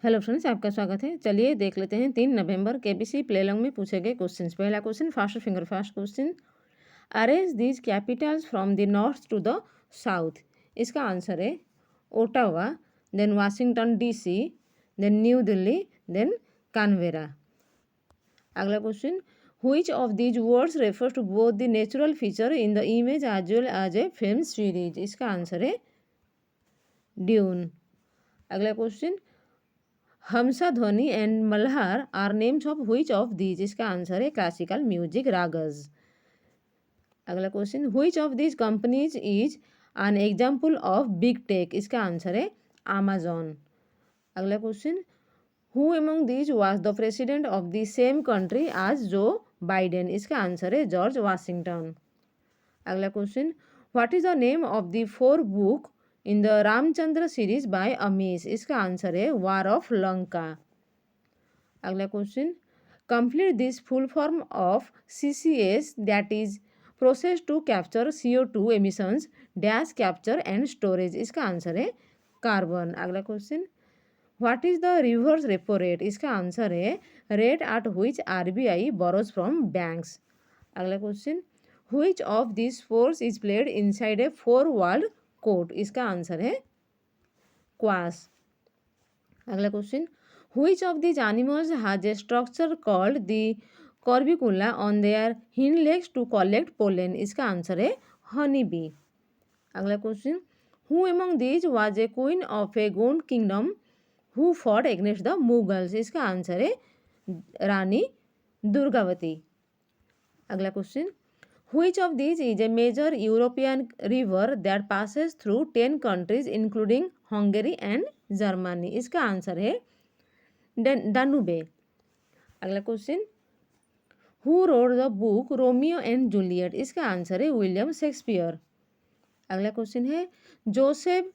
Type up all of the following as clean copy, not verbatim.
Hello friends, आपका स्वागत है। चलिए देख लेते हैं 3 नवंबर केबीसी प्लेलॉन्ग में पूछे गए क्वेश्चंस। पहला question, fast finger fast question. Arrange these capitals from the north to the south. इसका आंसर है Ottawa, then Washington DC, then New Delhi, then Canberra. अगला question, which of these words refers to both the natural feature in the image as well as a film series. इसका answer है Dune. अगला question, Hamsadhwani and Malhar are names of which of these. इसका answer है classical music ragas. अगला question, which of these companies is an example of big tech. इसका answer है Amazon. अगला question, who among these was the president of the same country as Joe Biden. इसका answer है George Washington. अगला question, what is the name of the 4 book in the Ramchandra series by Amish. इसका answer है war of Lanka. अगला question, complete this full form of CCS that is process to capture CO2 emissions dash capture and storage. इसका answer है carbon. अगला question, what is the reverse repo rate. इसका answer है rate at which RBI borrows from banks. अगला question, which of this sports is played inside a 4 walled court. इसका answer है squash. अगला question, which of this animals has a structure called the corbicula on their hind legs to collect pollen. इसका answer है honey bee. अगला question, who among these was a queen of a Gond kingdom who fought against the Mughals. इसका answer है रानी दुर्गावती। अगला question, which of these is a major European river that passes through 10 countries including Hungary and Germany. इसका answer है Danube. अगला question, who wrote the book Romeo and Juliet. इसका answer है William Shakespeare. अगला question है, Joseph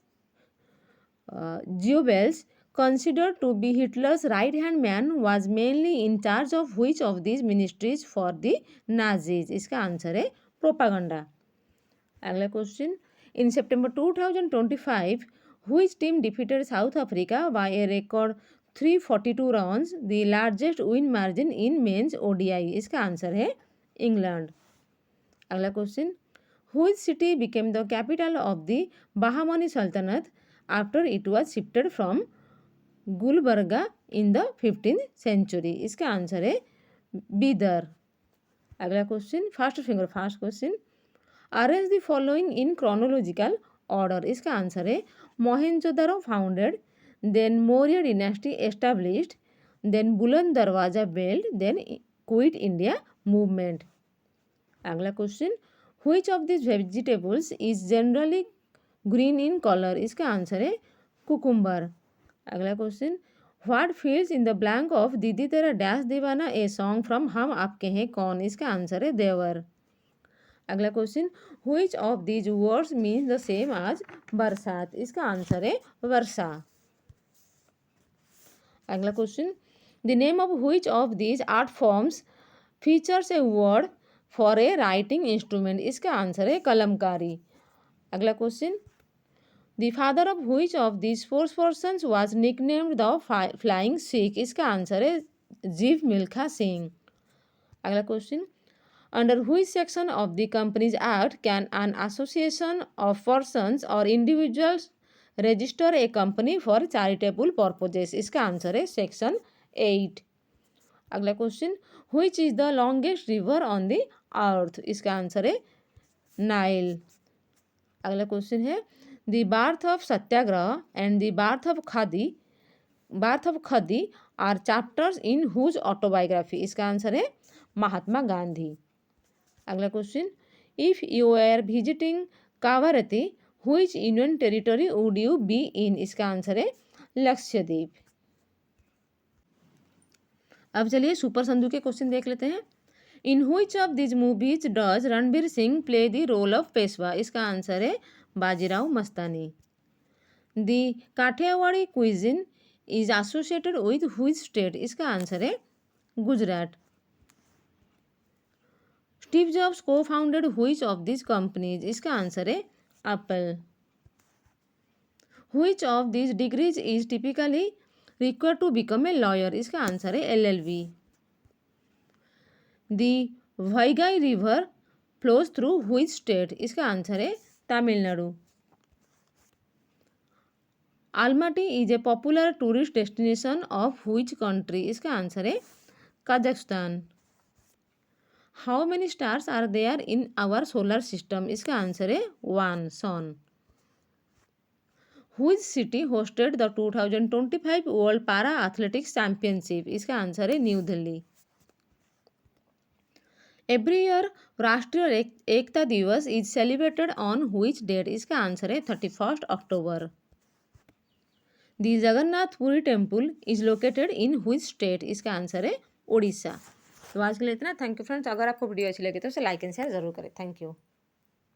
Goebbels considered to be Hitler's right-hand man was mainly in charge of which of these ministries for the Nazis। इसका answer है propaganda. अगला question, in September 2025 which team defeated South Africa by a record 342 runs, the largest win margin in men's ODI। इसका answer है England. अगला question, which city became the capital of the Bahamani Sultanate after it was shifted from Gulbarga in the 15th century. इसका answer है बीदर। अगला question, fast finger fast question, arrange the following in chronological order. इसका answer है Mohenjodaro founded, then Maurya dynasty established, then Buland Darwaza build, then quit India movement. अगला question, which of this vegetables is generally green in colour. इसका answer है cucumber. अगला question, what fills in the blank of Didi Tera dash दीवाना a song from हम आपके हैं कौन। इसका आंसर है देवर। अगला question, which of these words means the same as बरसात। इसका आंसर है वर्षा। अगला question, the name of which of these art forms features a word for a writing instrument. इसका आंसर है कलमकारी। अगला क्वेश्चन, The father of which of these 4 persons was nicknamed the Flying Sikh। इसका आंसर है जीव मिल्खा सिंह। अगला question, under which section of the Companies Act can an association of persons or individuals register a company for charitable purposes। इसका answer है section 8। अगला question, which is the longest river on the earth। इसका answer है Nile. अगला question है, The birth of Satyagraha and the birth of Khadi are chapters in whose autobiography। इसका answer है महात्मा गांधी। अगला question, if you were visiting Kavaratti which union territory would you be in। इसका answer है लक्षद्वीप। अब चलिए super Sandhu के question देख लेते हैं। In which of these movies does Ranveer Singh play the role of Peshwa. इसका आंसर है Bajirao Mastani. The Kathiawadi cuisine is associated with which state. इसका आंसर है Gujarat. Steve Jobs co-founded which of this companies. इसका आंसर है Apple. Which of this degrees is typically required to become a lawyer, इसका answer है LLB। The Vaigai river flows through which state, इसका answer है Tamil Nadu. Almaty is a popular tourist destination of which country, इसका answer है Kazakhstan. How many stars are there in our solar system, इसका answer है 1 sun. Which city hosted the 2025 world para athletics championship, इसका answer है New Delhi. Every year Rashtriya Ekta Diwas is celebrated on which date, इसका answer है 31 October. The Jagannath Puri temple is located in which state, इसका answer है उड़ीसा। तो आज के लिए इतना। Thank you friends. अगर आपको वीडियो अच्छी लगी तो उसे लाइक एंड शेयर जरूर करें। Thank you.